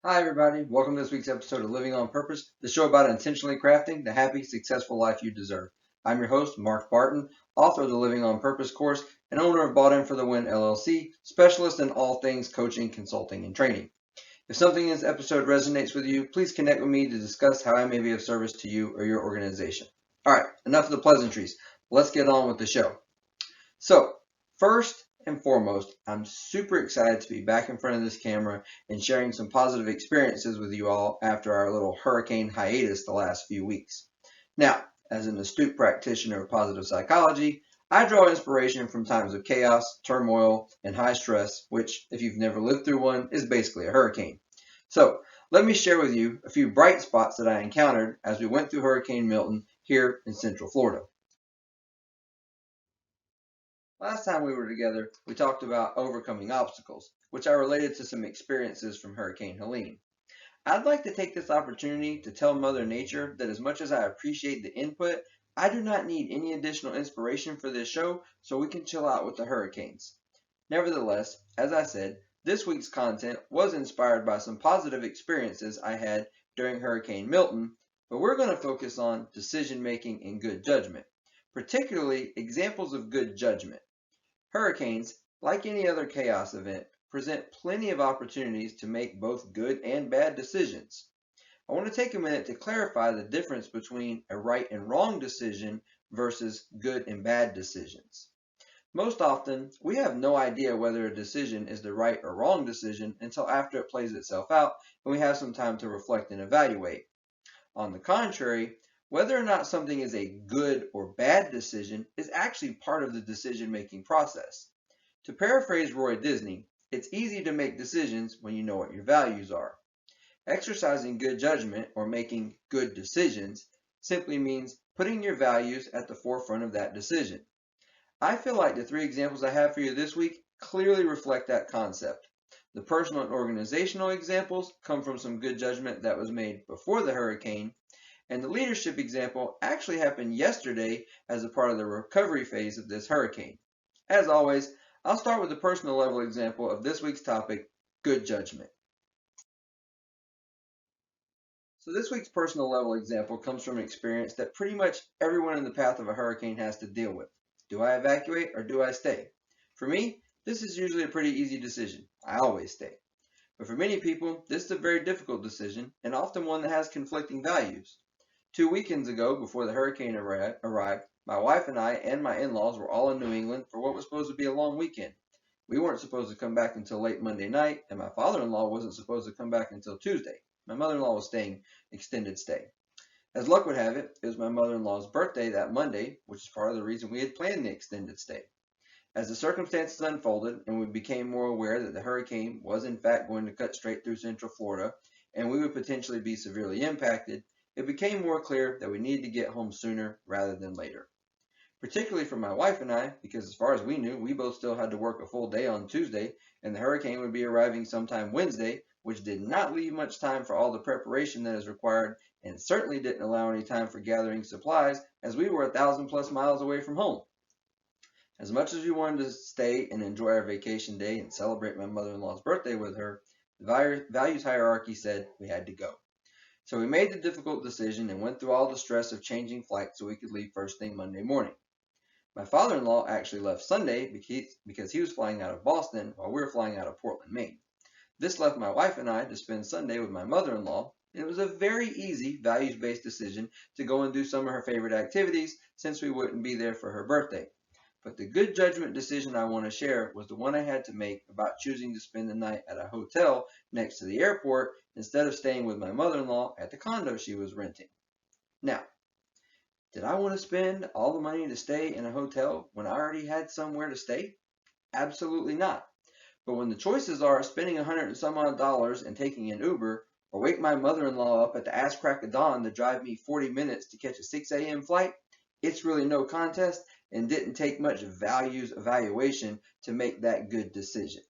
Hi, everybody. Welcome to this week's episode of Living on Purpose, the show about intentionally crafting the happy, successful life you deserve. I'm your host, Mark Barton, author of the Living on Purpose course and owner of Bought In for the Win LLC, specialist in all things coaching, consulting, and training. If something in this episode resonates with you, please connect with me to discuss how I may be of service to you or your organization. All right, enough of the pleasantries. Let's get on with the show. So, first and foremost, I'm super excited to be back in front of this camera and sharing some positive experiences with you all after our little hurricane hiatus the last few weeks. Now, as an astute practitioner of positive psychology, I draw inspiration from times of chaos, turmoil, and high stress, which, if you've never lived through one, is basically a hurricane. So, let me share with you a few bright spots that I encountered as we went through Hurricane Milton here in Central Florida. Last time we were together, we talked about overcoming obstacles, which I related to some experiences from Hurricane Helene. I'd like to take this opportunity to tell Mother Nature that as much as I appreciate the input, I do not need any additional inspiration for this show so we can chill out with the hurricanes. Nevertheless, as I said, this week's content was inspired by some positive experiences I had during Hurricane Milton, but we're going to focus on decision making and good judgment, particularly examples of good judgment. Hurricanes, like any other chaos event, present plenty of opportunities to make both good and bad decisions. I want to take a minute to clarify the difference between a right and wrong decision versus good and bad decisions. Most often, we have no idea whether a decision is the right or wrong decision until after it plays itself out and we have some time to reflect and evaluate. On the contrary, whether or not something is a good or bad decision is actually part of the decision-making process. To paraphrase Roy Disney, it's easy to make decisions when you know what your values are. Exercising good judgment or making good decisions simply means putting your values at the forefront of that decision. I feel like the three examples I have for you this week clearly reflect that concept. The personal and organizational examples come from some good judgment that was made before the hurricane, and the leadership example actually happened yesterday as a part of the recovery phase of this hurricane. As always, I'll start with the personal level example of this week's topic, good judgment. So this week's personal level example comes from an experience that pretty much everyone in the path of a hurricane has to deal with. Do I evacuate or do I stay? For me, this is usually a pretty easy decision. I always stay. But for many people, this is a very difficult decision and often one that has conflicting values. 2 weekends ago, before the hurricane arrived, my wife and I and my in-laws were all in New England for what was supposed to be a long weekend. We weren't supposed to come back until late Monday night, and my father-in-law wasn't supposed to come back until Tuesday. My mother-in-law was staying extended stay. As luck would have it, it was my mother-in-law's birthday that Monday, which is part of the reason we had planned the extended stay. As the circumstances unfolded and we became more aware that the hurricane was in fact going to cut straight through Central Florida and we would potentially be severely impacted, it became more clear that we needed to get home sooner rather than later. Particularly for my wife and I, because as far as we knew, we both still had to work a full day on Tuesday, and the hurricane would be arriving sometime Wednesday, which did not leave much time for all the preparation that is required, and certainly didn't allow any time for gathering supplies, as we were 1,000+ miles away from home. As much as we wanted to stay and enjoy our vacation day and celebrate my mother-in-law's birthday with her, the values hierarchy said we had to go. So we made the difficult decision and went through all the stress of changing flights so we could leave first thing Monday morning. My father-in-law actually left Sunday because he was flying out of Boston while we were flying out of Portland, Maine. This left my wife and I to spend Sunday with my mother-in-law, and it was a very easy, values-based decision to go and do some of her favorite activities since we wouldn't be there for her birthday. But the good judgment decision I want to share was the one I had to make about choosing to spend the night at a hotel next to the airport instead of staying with my mother-in-law at the condo she was renting. Now, did I want to spend all the money to stay in a hotel when I already had somewhere to stay? Absolutely not. But when the choices are spending $100 and some odd and taking an Uber, or wake my mother-in-law up at the ass crack of dawn to drive me 40 minutes to catch a 6 a.m. flight, it's really no contest and didn't take much values evaluation to make that good decision.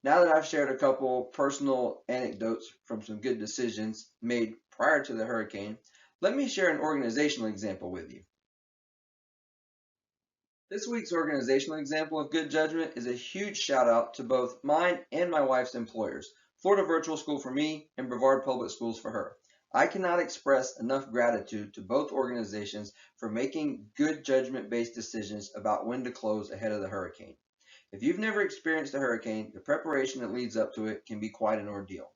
Now that I've shared a couple personal anecdotes from some good decisions made prior to the hurricane, let me share an organizational example with you. This week's organizational example of good judgment is a huge shout out to both mine and my wife's employers, Florida Virtual School for me, and Brevard Public Schools for her. I cannot express enough gratitude to both organizations for making good judgment-based decisions about when to close ahead of the hurricane. If you've never experienced a hurricane, the preparation that leads up to it can be quite an ordeal.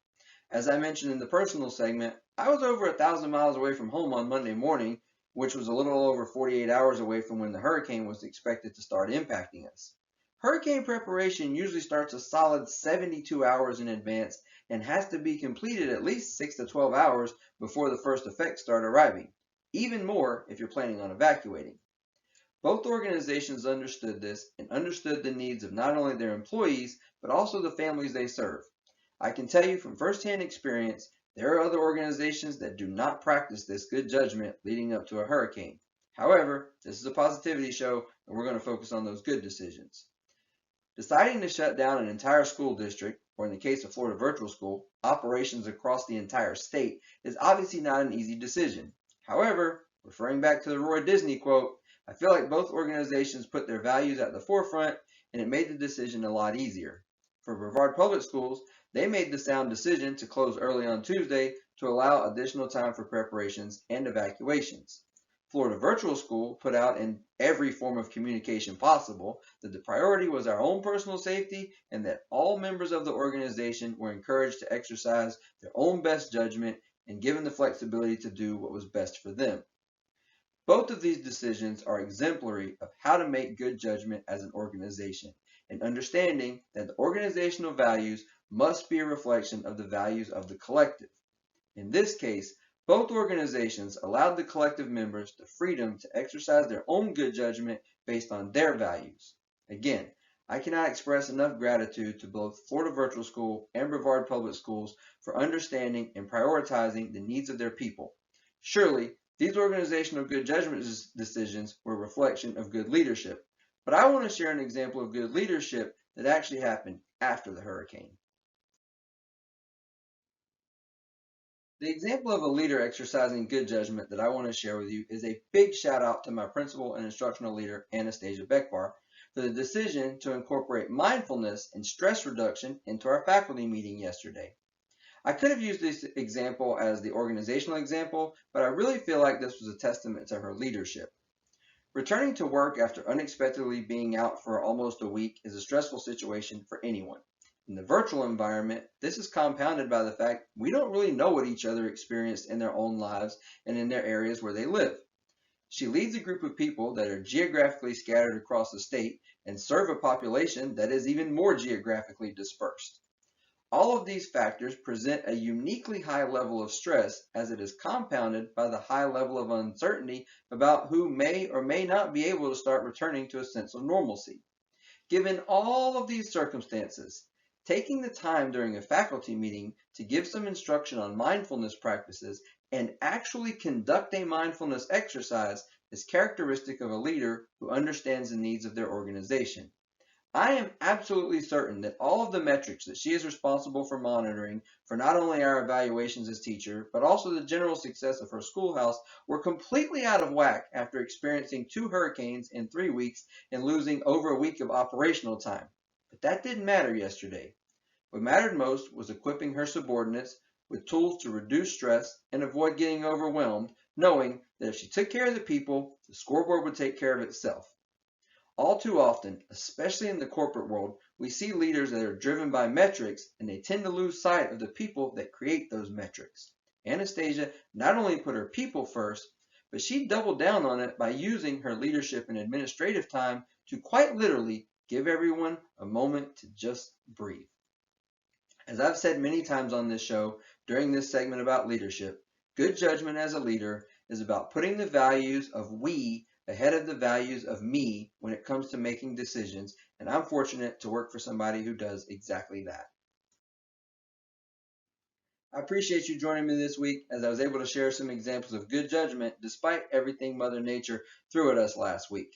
As I mentioned in the personal segment, I was over 1,000 miles away from home on Monday morning, which was a little over 48 hours away from when the hurricane was expected to start impacting us. Hurricane preparation usually starts a solid 72 hours in advance and has to be completed at least 6 to 12 hours before the first effects start arriving, even more if you're planning on evacuating. Both organizations understood this and understood the needs of not only their employees, but also the families they serve. I can tell you from firsthand experience, there are other organizations that do not practice this good judgment leading up to a hurricane. However, this is a positivity show, and we're going to focus on those good decisions. Deciding to shut down an entire school district, or in the case of Florida Virtual School, operations across the entire state, is obviously not an easy decision. However, referring back to the Roy Disney quote, I feel like both organizations put their values at the forefront, and it made the decision a lot easier. For Brevard Public Schools, they made the sound decision to close early on Tuesday to allow additional time for preparations and evacuations. Florida Virtual School put out in every form of communication possible that the priority was our own personal safety and that all members of the organization were encouraged to exercise their own best judgment and given the flexibility to do what was best for them. Both of these decisions are exemplary of how to make good judgment as an organization and understanding that the organizational values must be a reflection of the values of the collective. In this case, both organizations allowed the collective members the freedom to exercise their own good judgment based on their values. Again, I cannot express enough gratitude to both Florida Virtual School and Brevard Public Schools for understanding and prioritizing the needs of their people. Surely, these organizational good judgment decisions were a reflection of good leadership, but I want to share an example of good leadership that actually happened after the hurricane. The example of a leader exercising good judgment that I want to share with you is a big shout out to my principal and instructional leader, Anastasia Beckbar, for the decision to incorporate mindfulness and stress reduction into our faculty meeting yesterday. I could have used this example as the organizational example, but I really feel like this was a testament to her leadership. Returning to work after unexpectedly being out for almost a week is a stressful situation for anyone. In the virtual environment, this is compounded by the fact we don't really know what each other experienced in their own lives and in their areas where they live. She leads a group of people that are geographically scattered across the state and serve a population that is even more geographically dispersed. All of these factors present a uniquely high level of stress as it is compounded by the high level of uncertainty about who may or may not be able to start returning to a sense of normalcy. Given all of these circumstances, taking the time during a faculty meeting to give some instruction on mindfulness practices and actually conduct a mindfulness exercise is characteristic of a leader who understands the needs of their organization. I am absolutely certain that all of the metrics that she is responsible for monitoring for not only our evaluations as teacher, but also the general success of her schoolhouse were completely out of whack after experiencing 2 hurricanes in 3 weeks and losing over a week of operational time. But that didn't matter yesterday. What mattered most was equipping her subordinates with tools to reduce stress and avoid getting overwhelmed, knowing that if she took care of the people, the scoreboard would take care of itself. All too often, especially in the corporate world, we see leaders that are driven by metrics and they tend to lose sight of the people that create those metrics. Anastasia not only put her people first, but she doubled down on it by using her leadership and administrative time to quite literally give everyone a moment to just breathe. As I've said many times on this show during this segment about leadership, good judgment as a leader is about putting the values of we ahead of the values of me when it comes to making decisions, and I'm fortunate to work for somebody who does exactly that. I appreciate you joining me this week as I was able to share some examples of good judgment despite everything Mother Nature threw at us last week.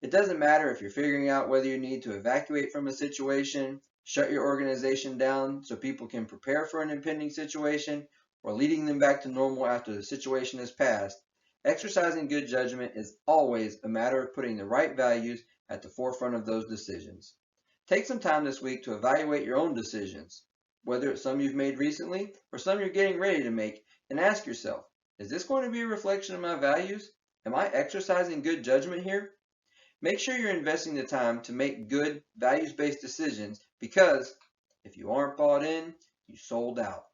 It doesn't matter if you're figuring out whether you need to evacuate from a situation, shut your organization down so people can prepare for an impending situation, or leading them back to normal after the situation has passed. Exercising good judgment is always a matter of putting the right values at the forefront of those decisions. Take some time this week to evaluate your own decisions. whether it's some you've made recently or some you're getting ready to make, and ask yourself, is this going to be a reflection of my values? Am I exercising good judgment here? Make sure you're investing the time to make good, values-based decisions because if you aren't bought in, you sold out.